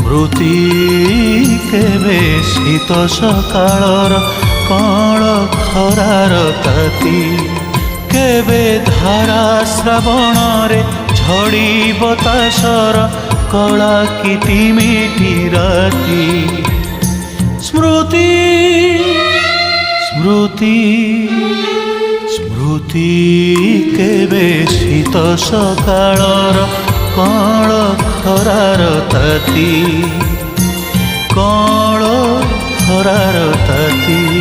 ସ୍ମୃତି କେବେ ଶୀତ ସକାଳର କଅଁଳ ଖରାର ତାତି, କେବେ ଧାରା ଶ୍ରାବଣରେ ଝଡ଼ି ବତାସର କଳା କିଟିମିଟି ରାତି। ସ୍ମୃତି ସ୍ମୃତି ସ୍ମୃତି କେବେ ଶୀତ ସକାଳର କଅଁଳ ଖରାର ତାତି, କଅଁଳ ଖରାର ତାତି।